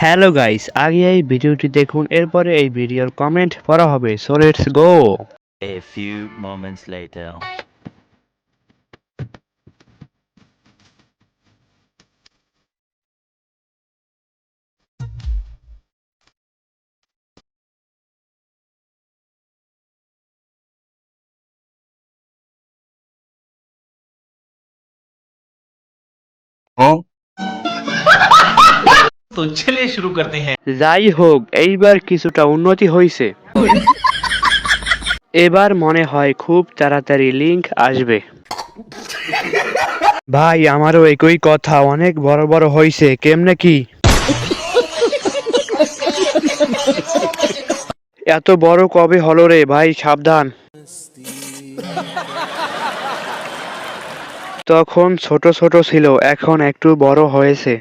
Hello guys, আগে এই ভিডিওটি দেখুন, এরপরে এই ভিডিওর কমেন্ট পড়া হবে। So let's go. A few moments later. तो चलिए शुरू करते हैं। যাই হোক, এইবার কিছুটা উন্নতি হয়েছে। এবার মনে হয় খুব তাড়াতাড়ি লিংক আসবে। ভাই, আমারও একই কথা, অনেক বড় বড় হয়েছে। কেমনে কি এত বড় কবে হলো রে ভাই? সাবধান। তখন ছোট ছোট ছিল, এখন একটু বড় হয়েছে।